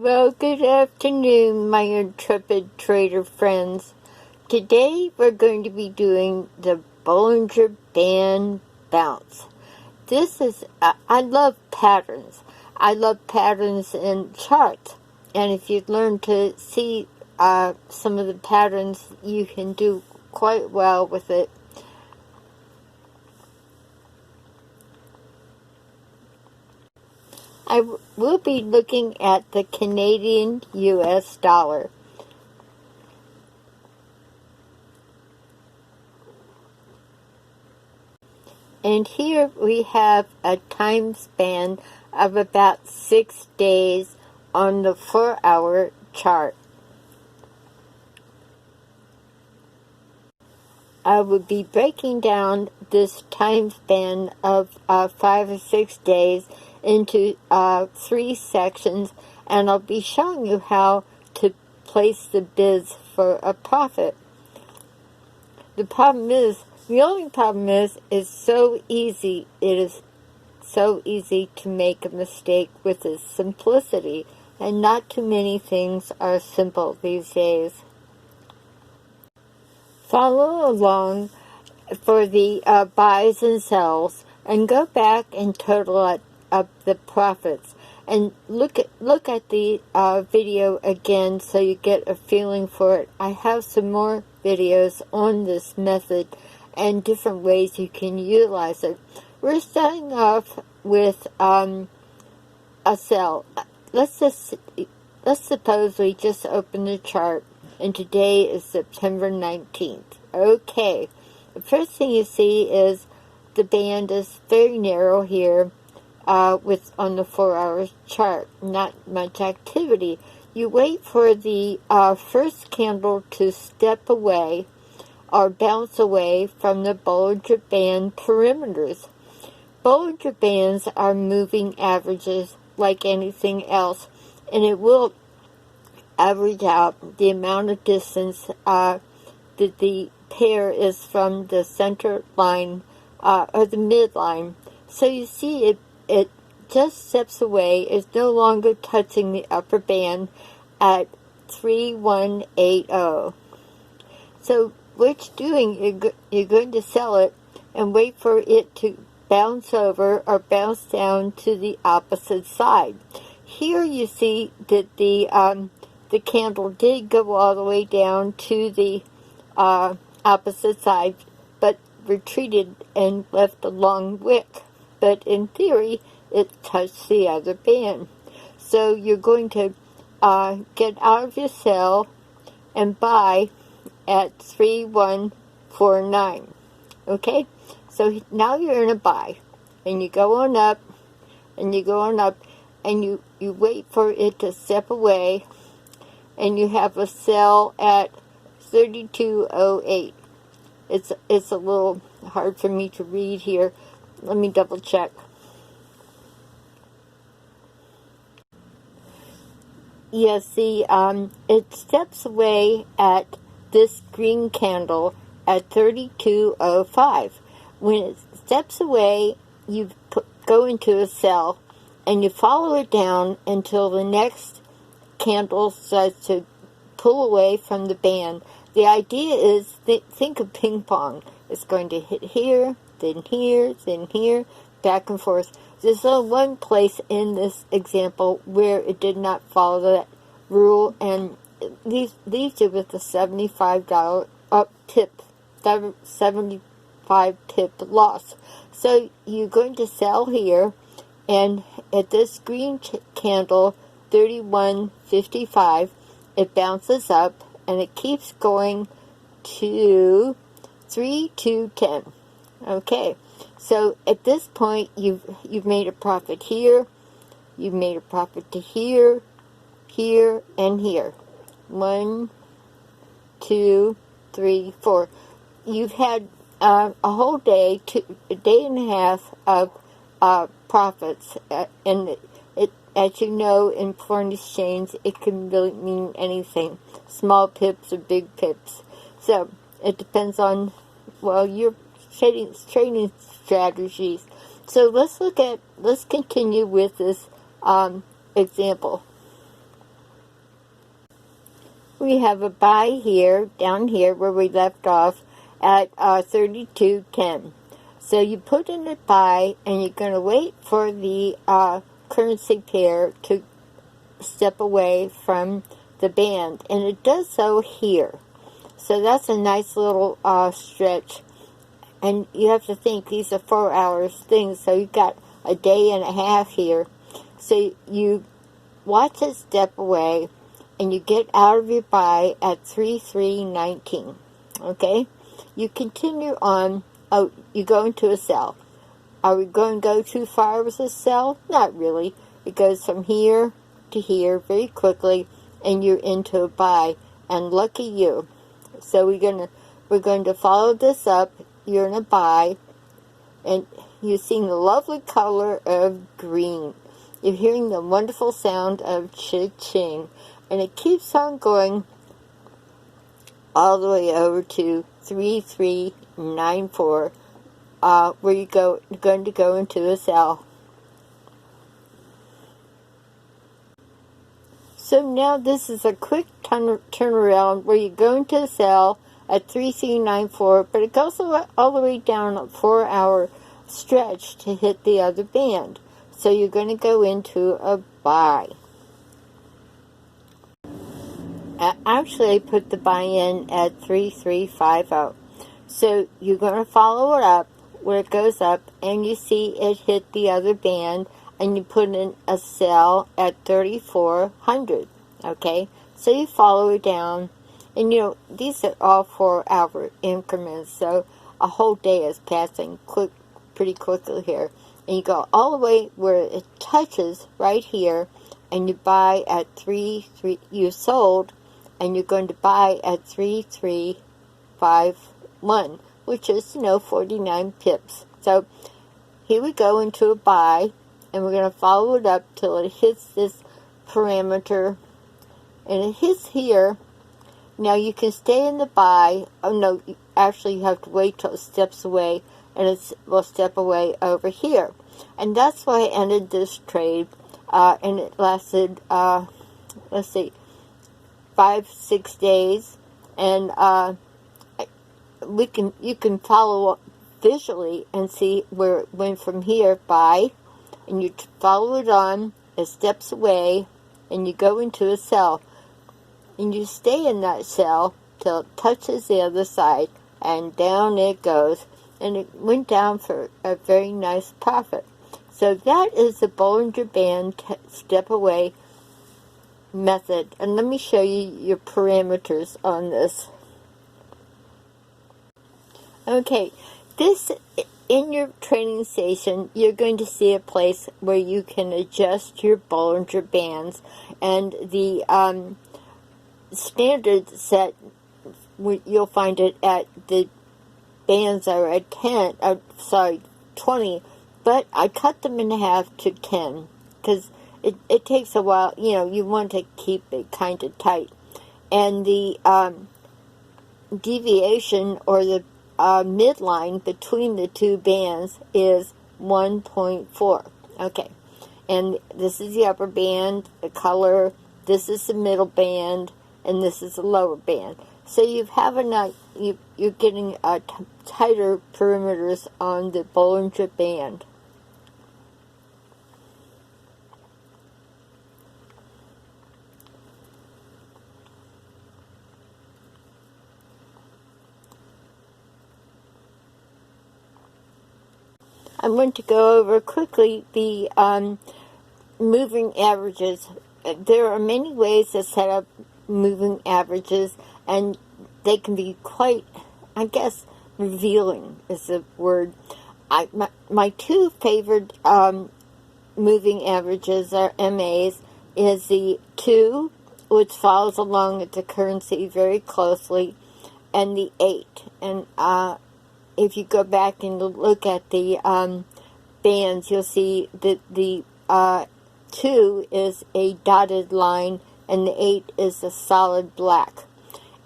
Well, good afternoon, my intrepid trader friends. Today we're going to be doing the Bollinger Band Bounce. I love patterns. I love patterns in charts. And if you learn to see some of the patterns, you can do quite well with it. I will be looking at the Canadian US dollar. And here we have a time span of about 6 days on the 4-hour chart. I will be breaking down this time span of 5 or 6 days into 3 sections, and I'll be showing you how to place the bids for a profit. The only problem is, it's so easy. It is so easy to make a mistake with its simplicity, and not too many things are simple these days. Follow along for the buys and sells, and go back and total up the profits, and look at the video again so you get a feeling for it. I have some more videos on this method and different ways you can utilize it. We're starting off with a sell. Let's suppose we just open the chart, and today is September 19th. Okay, the first thing you see is the band is very narrow here on the 4-hour chart. Not much activity. You wait for the first candle to step away or bounce away from the Bollinger Band perimeters. Bollinger Bands are moving averages like anything else, and it will average out the amount of distance that the pair is from the center line or the midline. So you see it just steps away. It's no longer touching the upper band at 3180. So what you're doing, you're going to sell it and wait for it to bounce over or bounce down to the opposite side. Here you see that the candle did go all the way down to the opposite side, but retreated and left a long wick. But in theory, it touched the other band. So you're going to get out of your sell and buy at 3149. Okay? So now you're in a buy, and you go on up, and you go on up, and you wait for it to step away, and you have a sell at 3208. It's a little hard for me to read here. Let me double check. Yes, see, it steps away at this green candle at 3205. When it steps away, you go into a sell, and you follow it down until the next candle starts to pull away from the band. The idea is, think of ping pong. It's going to hit here, then here, back and forth. There's only one place in this example where it did not follow that rule, and leaves you with a $75 tip, 75 tip loss. So you're going to sell here, and at this green candle, 31.55, it bounces up, and it keeps going to 3210. Okay, so at this point, you've made a profit here, you've made a profit to here, here, and here. 1, 2, 3, 4. You've had a whole day, a day and a half of profits, and it, as you know, in foreign exchange, it can really mean anything, small pips or big pips. So it depends on, well, your trading strategies. So let's continue with this example. we have a buy here, down here, where we left off at 32.10. So you put in a buy, and you're going to wait for the currency pair to step away from the band, and it does so here. So that's a nice little stretch, and you have to think these are 4 hours things, so you've got a day and a half here. So you watch it step away, and you get out of your buy at 33.19. Okay, you continue on. Oh, you go into a sell. Are we going to go too far with a sell? Not really. It goes from here to here very quickly, and you're into a buy. And lucky you. So we're going to follow this up. You're in a buy, and you're seeing the lovely color of green. You're hearing the wonderful sound of cha-ching, and it keeps on going all the way over to 3394, where you're going to go into a sell. So now this is a quick turnaround where you go into a sell at 3394, but it goes all the way down a 4 hour stretch to hit the other band. So you're going to go into a buy. Actually, I put the buy in at 3350. So you're going to follow it up where it goes up, and you see it hit the other band, and you put in a sell at 3400. Okay, so you follow it down, and these are all 4 hour increments, so a whole day is passing pretty quickly here. And you go all the way where it touches right here, and you buy at 33. You sold, and you're going to buy at 3351, which is 49 pips. So here we go into a buy, and we're going to follow it up till it hits this parameter, and it hits here. Now you can stay in the buy. Oh no, actually you have to wait till it steps away, and it will step away over here. And that's why I ended this trade, and it lasted, let's see, 5-6 days, and you can follow up visually and see where it went from here, buy, and you follow it on, it steps away, and you go into a sell, and you stay in that sell till it touches the other side, and down it goes, and it went down for a very nice profit. So that is the Bollinger Band step away method, and let me show you your parameters on this. Okay, this, in your training station, you're going to see a place where you can adjust your Bollinger Bands, and the standard set, you'll find it at the bands are at 20, but I cut them in half to 10, because it takes a while, you want to keep it kind of tight. And the deviation, or the midline between the two bands, is 1.4. Okay, and this is the upper band, the color, this is the middle band, and this is the lower band. So you're getting tighter perimeters on the Bollinger Band. I'm going to go over quickly the moving averages. There are many ways to set up moving averages, and they can be quite, I guess, revealing is the word. My two favorite moving averages are MAs, is the 2, which follows along with the currency very closely, and the 8. And if you go back and look at the bands, you'll see that the 2 is a dotted line, and the 8 is a solid black.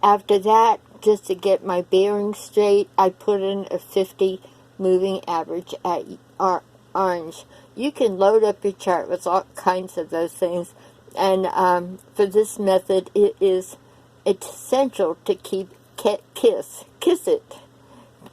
After that, just to get my bearings straight, I put in a 50 moving average at orange. You can load up your chart with all kinds of those things, and for this method, it is it's essential to kiss it.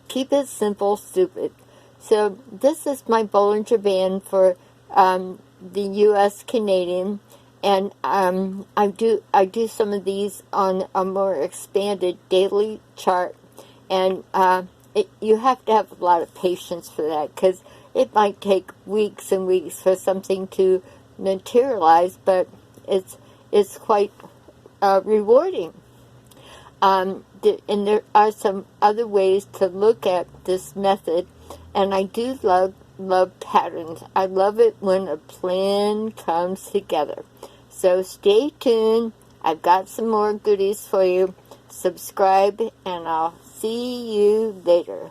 Keep it simple, stupid. So this is my Bollinger Band for the U.S. Canadian, and I do some of these on a more expanded daily chart, and you have to have a lot of patience for that, because it might take weeks and weeks for something to materialize, but it's quite rewarding. And there are some other ways to look at this method, and I do love patterns. I love it when a plan comes together. So stay tuned. I've got some more goodies for you. Subscribe, and I'll see you later.